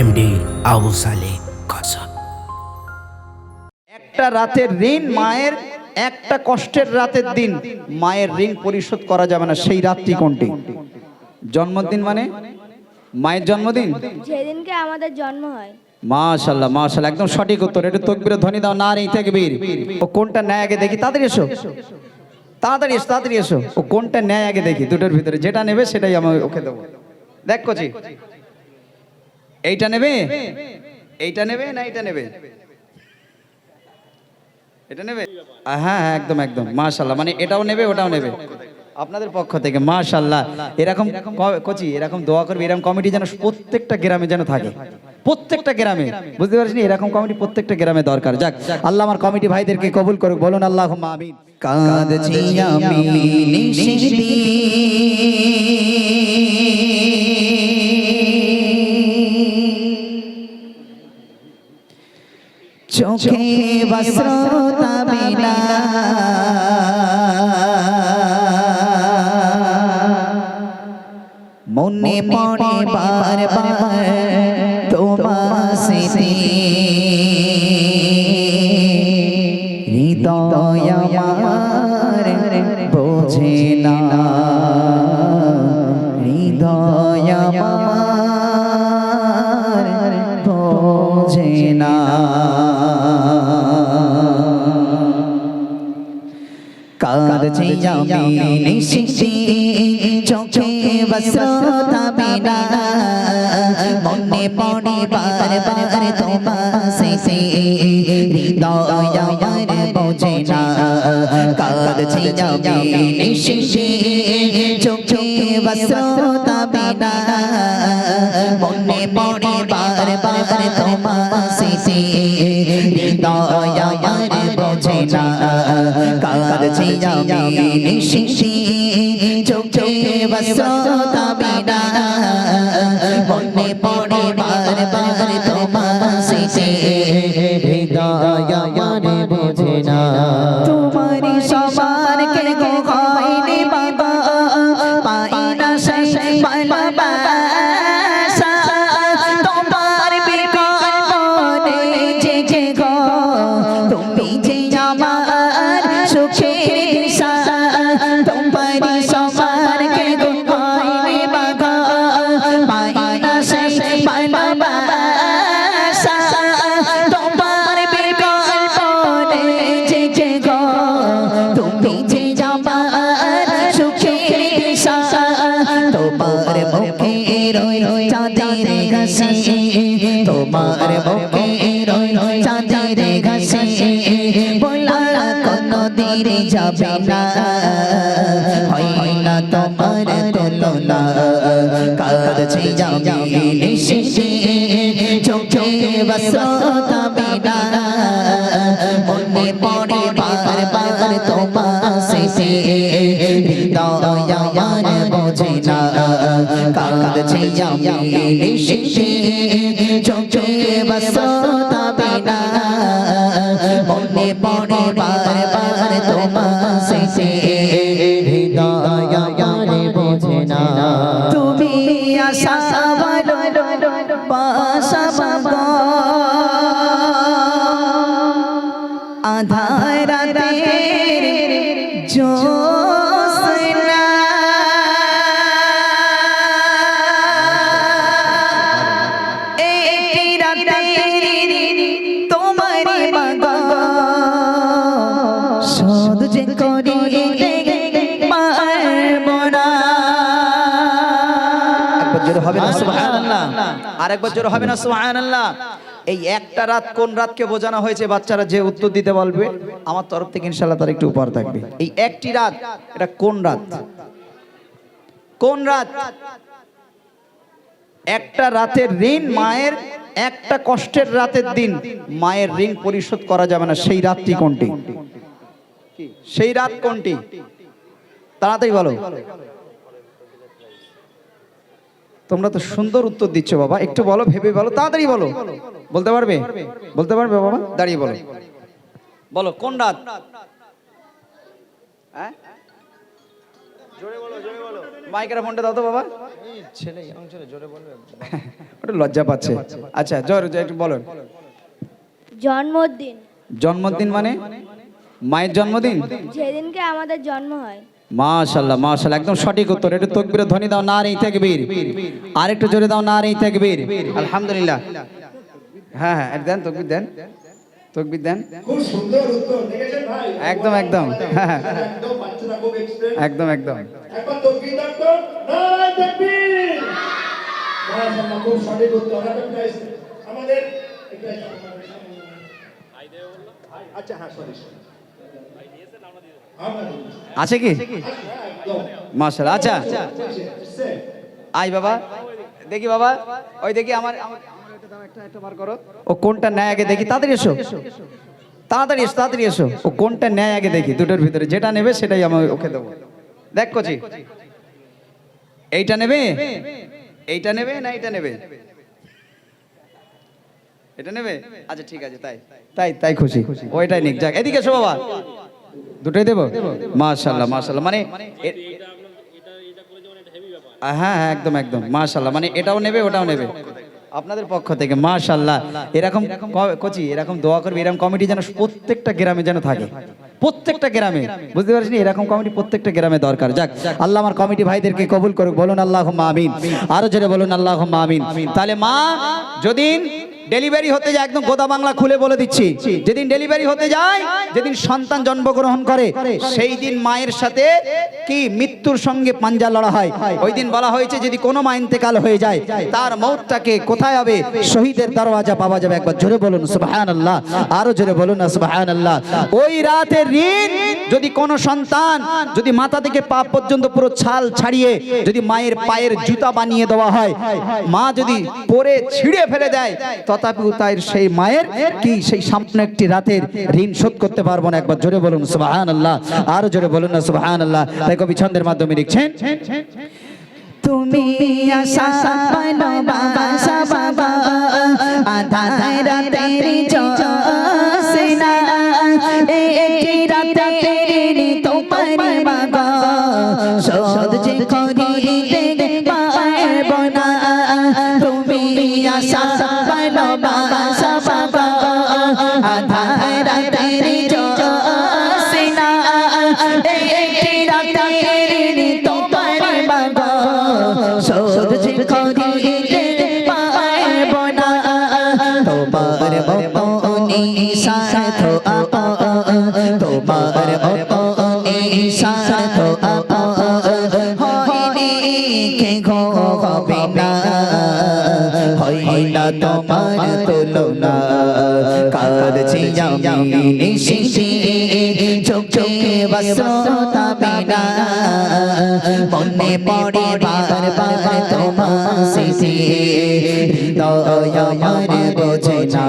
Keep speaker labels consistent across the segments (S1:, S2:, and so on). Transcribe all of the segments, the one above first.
S1: MD Abu Saleh কাসাব।
S2: একটা রাতের ঋণ মায়ের, একটা কষ্টের রাতের দিন মায়ের ঋণ পরিশোধ করা যাবে না। সেই রাতটি কোনটি? জন্মদিন মানে মায়ের জন্মদিন,
S3: যেদিনকে আমাদের জন্ম হয়।
S2: মাশাআল্লাহ মাশাআল্লাহ, একদম সঠিক উত্তর। একটু তাকবীরে ধ্বনি দাও, নারে তাকবীর। ও কোনটা নেয় আগে দেখি, তাড়াতাড়ি এসো, তাড়াতাড়ি এসো, তাড়াতাড়ি এসো। ও কোনটা নেয় আগে দেখি, দুটোর ভিতরে যেটা নেবে সেটাই আমি ওকে দেবো। দেখ কোচি, এইটা নেবে, এইটা নেবে না এইটা নেবে? এটা নেবে? হ্যাঁ হ্যাঁ একদম একদম মাশাআল্লাহ, মানে এটাও নেবে ওটাও নেবে আপনাদের পক্ষ থেকে। মাশাআল্লাহ, এরকম কোচি এরকম দোয়া করবে, এরকম কমিটি যেন প্রত্যেকটা গ্রামে যেন থাকে, প্রত্যেকটা গ্রামে। বুঝতে পারছেন, এরকম কমিটি প্রত্যেকটা গ্রামে দরকার। যাক, আল্লাহ আমার কমিটি ভাইদেরকে কবুল করুক, বলুন আল্লাহুম্মা আমিন। কাঁদছি আমি নিশিতি চোখে বস্রতা বিনা, মনে পড়ে বার বার তোমার স্মৃতি, হৃদয় আমার বোঝে না, হৃদয় আমার বোঝে না। কাঁদছি আমি নিশিতি চোখে বস্রতা বিনা, মনে পড়ে বার বার তোমার স্মৃতি, হৃদয় আমার বোঝে না। কাঁদছি আমি নিশিতি চোখে বস্রতা বিনা, মনে পড়ে বার বার তোমার স্মৃতি, হৃদয় আমার বোঝে না। কাঁদছি আমি নিশিতি চোখে বস্রতা বিনা, মনে পড়ে বার বার তোমার স্মৃতি, হৃদয় আমার বোঝে না। তোমারি সবার কে গো হয়নি বাবা, পাই না সেই ভালোবাসা, তোমার বিকল্প নেই যে গো, তুমি যে আমার সুখের দিশা। তোমারি সবার কে গো হয়নি বাবা, পাই না সেই ভালোবাসা, তোমার বিকল্প নেই যে গো, তুমি যে আমার সুখের দিশা। তোমার মুখে রই চাঁদের ঘাসে, তোমার মুখে রই চাঁদের ঘাসে, বলা কোনো দিন যাবে না, হয় না তোমার তুলনা। কাঁদছি আমি নিশিতি চোখে বস্রতা বিনা, মনে পড়ে বার বার তোমার স্মৃতি, হৃদয় আমার বোঝে না। কাঁদছি আমি নিশিতি চোখে বস্রতা বিনা, মনে পড়ে বার বার তোমার স্মৃতি, হৃদয় আমার বোঝে না। তুমি আশা ভালো বাসা বাবা, আধার রাতের জ্যোৎস্না, এই রাতের তোমারি মাগো, শোধ যে করিতে পারবো না। একবার জোরে হবে না সুবহানাল্লাহ? আরেকবার জোরে হবে না সুবহানাল্লাহ? এই একটা রাত কোন রাতকে বোঝানো হয়েছে, বাচ্চারা যে উত্তর দিতে বলবে আমার তরফ থেকে ইনশাআল্লাহ তার একটু উপহার থাকবে। এই একটি রাত, এটা কোন রাত? কোন রাত? একটা রাতের ঋণ মায়ের, একটা কষ্টের রাতের দিন মায়ের ঋণ পরিশোধ করা যাবে না। সেই রাতটি কোনটি? সেই রাত কোনটি? তাড়াতাড়ি বলো। তোমরা তো সুন্দর উত্তর দিচ্ছ বাবা, একটু বলো, ভেবে বলো, তাড়াতাড়ি বলো। বলতে পারবে? বলতে পারবে বাবা? দাঁড়িয়ে বলো, বলো কোন রাত? মাইক্রোফোনটা দাও তো বাবা। ওটা লজ্জা পাচ্ছে। আচ্ছা একটু বলুন।
S3: জন্মদিন,
S2: জন্মদিন মানে মায়ের জন্মদিন।
S3: যেদিনকে আমাদের জন্ম হয়।
S2: মাশাআল্লাহ মাশাআল্লাহ, একদম সঠিক উত্তর। একটু তাকবীরের ধ্বনি দাও, নারে তাকবীর। আর একটু জোরে দাও, নারে তাকবীর। আলহামদুলিল্লাহ। হ্যাঁ হ্যাঁ, দেন তাকবীর, দেন তাকবীর, দেন।
S4: খুব সুন্দর উত্তর দেখেছেন ভাই।
S2: একদম একদম, হ্যাঁ হ্যাঁ,
S4: একদম বাচ্চারা খুব এক্সপ্রেস।
S2: একদম একদম।
S4: একবার তাকবীর দাও তো। নারে তাকবীর। মাশাআল্লাহ, খুব সঠিক উত্তর। আমাদের একটু আচ্ছা হ্যাঁ, সরি
S2: আছে কি? মাশাআল্লাহ। আচ্ছা আই বাবা, দেখি বাবা, ওই দেখি আমার একটা বার করো। ও কোনটা নেয় আগে দেখি, তাড়াতাড়ি এসো, তাড়াতাড়ি এসো, তাড়াতাড়ি এসো। ও কোনটা নেয় আগে দেখি, দুটোর ভিতরে যেটা নেবে সেটাই আমি ওকে দেবো। দেখ কচি, এইটা নেবে, এইটা নেবে না এইটা নেবে? এটা নেবে? আচ্ছা ঠিক আছে, তাই তাই তাই খুশি, ওইটাই নিক। যাক, এদিকে এসো বাবা, দুটোই দেবো। মাশাআল্লাহ মাশাআল্লাহ, মানে হ্যাঁ হ্যাঁ, একদম একদম, মাশাআল্লাহ, মানে এটাও নেবে ওটাও নেবে আপনাদের পক্ষ থেকে। মাশাআল্লাহ, এরকম কচি, এরকম দোয়া করবে, এরকম কমিটি যেন প্রত্যেকটা গ্রামে যেন থাকে, প্রত্যেকটা গ্রামে। বুঝতে পারছেন, এরকম কমিটি প্রত্যেকটা গ্রামে দরকার। যাক, আল্লাহ আমার কমিটি ভাইদেরকে কবুল করুক। বলুন আল্লাহুম্মা আমিন। আরো জোরে বলুন আল্লাহুম্মা আমিন। তাহলে মা যেদিন ডেলিভারি হতে যায়, একদম গোদা বাংলা খুলে বলে দিচ্ছি, যেদিন ডেলিভারি হতে যায়, যেদিন সন্তান জন্মগ্রহণ করে, সেই দিন মায়ের সাথে কি মৃত্যুর সঙ্গে পাঞ্জা লড়া হয়। ওই দিন বলা হয়েছে যদি কোনো মা ইন্তেকাল হয়ে যায়, তার মৌতটাকে কোথায় হবে? শহীদের দরওয়াজা পাওয়া যাবে। একবার জোরে বলুন সুবহানাল্লাহ। আরো জোরে বলুন না সুবহানাল্লাহ। ওই রাতের ঋণ যদি কোনো সন্তান যদি মাথা থেকে পা পর্যন্ত পুরো ছাল ছাড়িয়ে যদি মায়ের পায়ের জুতা বানিয়ে দেওয়া হয়, মা যদি পরে ছিঁড়ে ফেলে দেয়, তথাপিও তাই সেই মায়ের কি সেই সামনে একটি রাতের ঋণ শোধ করতে পারবো না। একবার জোরে বলুন সুবহানাল্লাহ। আরো জোরে বলুন না সুবহানাল্লাহ। তাই কবি ছন্দের মাধ্যমে লিখছেন,
S5: তুমি আশা পানো বাসা বাবা আধার রাতের জোসনা একটি রাতের তোমার বাবা শোধ যে করিতে পারবো না। তুমি আশা পানো বাসা বাবা আধার রাতের জোসনা একটি রাতের তোমার বাবা শোধ যে করিতে পারবো না। তোমার মতো নিঃস্বার্থ আপন, তোমার মতো নিঃস্বার্থ আপন হয়নি কে গো হবে না, হয় না তোমার তুলনা। কাঁদছি আমি নিশিতে চোখে বসতা বিনা, মনে পড়ে বার বার তোমার স্মৃতি, হৃদয় আমার বোঝে না।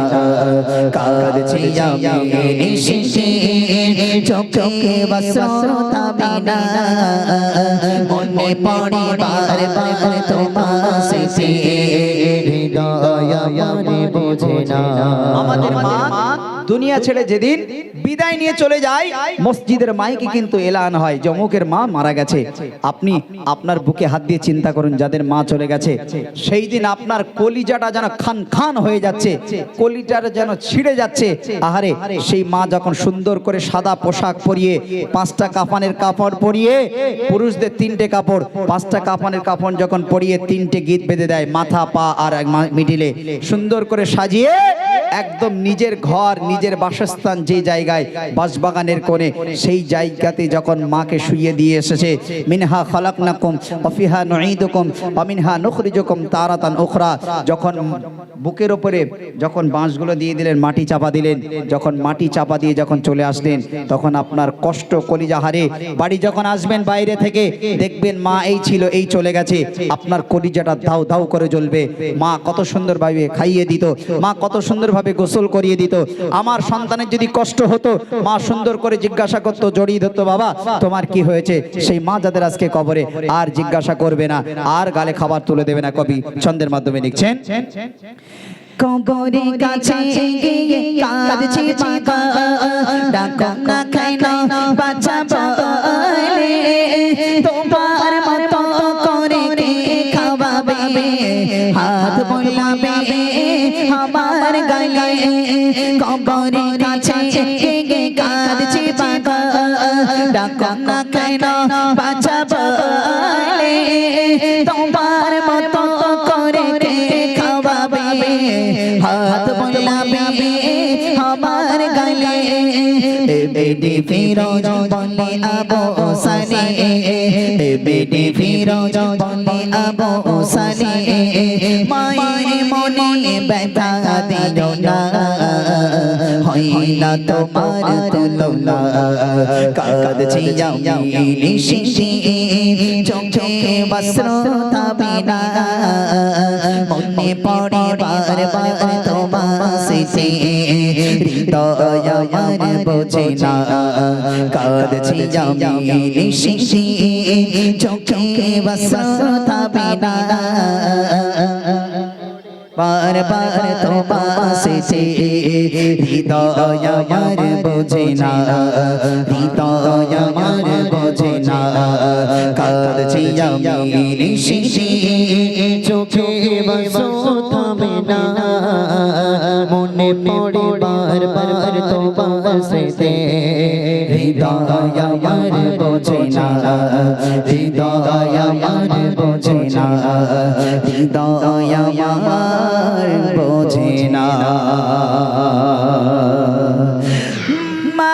S5: কাঁদছি আমি নিশিতে চোখে বসতা বিনা, মনে পড়ে বার বার তোমার স্মৃতি, হৃদয় আমার বোঝে না।
S2: আমাদের মা দুনিয়া ছেড়ে যেদিন বিদায় নিয়ে চলে যায়, মসজিদের মাইকে কিন্তু এলান হয় যে অমুকের মা মারা গেছে। আপনি আপনার বুকে হাত দিয়ে চিন্তা করুন, যাদের মা চলে গেছে সেই দিন আপনার কলিজাটা যেন খান খান হয়ে যাচ্ছে, কলিজাটা যেন ছিঁড়ে যাচ্ছে। আহারে, সেই মা যখন সুন্দর করে সাদা পোশাক পরিয়ে, 5টা কাফনের কাপড় পরিয়ে, পুরুষদের 3টে কাপড়, 5টা কাফনের কাপড় যখন পরিয়ে 3টে গীত বেঁধে দেয়, মাথা পা আর মিডিলে সুন্দর করে সাজিয়ে, একদম নিজের ঘর নিজের বাসস্থান যে জায়গায় বাসবাগানের কোণে, সেই জায়গাতে যখন মাকে শুইয়ে দিয়ে এসেছে, মিনহা খালাকনাকুম ওয়া ফিহা নুঈদুকুম ওয়া মিনহা নুখরিজুকুম তারাতান উখরা, যখন বুকের উপরে যখন বাঁশগুলো দিয়ে দিলেন, মাটি চাপা দিলেন, যখন মাটি চাপা দিয়ে যখন চলে আসলেন, তখন আপনার কষ্ট কলিজা হারে বাড়ি যখন আসবেন বাইরে থেকে, দেখবেন মা এই ছিল এই চলে গেছে, আপনার কলিজাটা দাউ দাউ করে জ্বলবে। মা কত সুন্দরভাবে খাইয়ে দিত, মা কত সুন্দরভাবে গোসল করিয়ে দিত। আমার সন্তানের যদি কষ্ট হতো, মা সুন্দর করে জিজ্ঞাসা করতো, জড়িয়ে ধরতো, বাবা তোমার কি হয়েছে? সেই মা যাদের আজকে কবরে, আর জিজ্ঞাসা করবে না, আর গালে খাবার তুলে দেবে না। কবি ছন্দের মাধ্যমে লিখছেন,
S5: কবরে কাছে গিয়ে কাঁদছি বাবা ডাকো না কেন বাঁচা বলে তোমার মতো করে কে খাওয়াবে হাত বোলাবে আমার গালে কবরে কাছে গিয়ে কাঁদছি বাবা ডাকো না কেন বাঁচা বলে তোমার মতো করে কে খাওয়াবে হাত বোলাবে আমার গালে বেডি ফিরোজ বলে আবু সানি বেডি ফিরোজ বলে আবু সানি মায়ের মনে ব্যথা দিও না হয় না তোমার তুলনা কাঁদছি আমি নিশি চোখে বস্ত্র থামে না মনে পড়ে বার বার তোমার স্মৃতি হৃদয় আমার বোঝে না কাঁদছি আমি নিশি চোখে বস্ত্র থামে না বার বার তোমার স্মৃতি হৃদয় আমার বোঝে না হৃদয় আমার বোঝে না কাঁদছি আমি নিশি চোখে বস্ত্র থামে না মনে পড়ে বার বার তোমার স্মৃতি হৃদয় আমার বোঝে না হৃদয় আমার বোঝে না হৃদয় আমার বোঝে না মা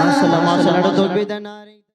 S6: মাশাআল্লাহ মাশাআল্লাহ তকবীর দেন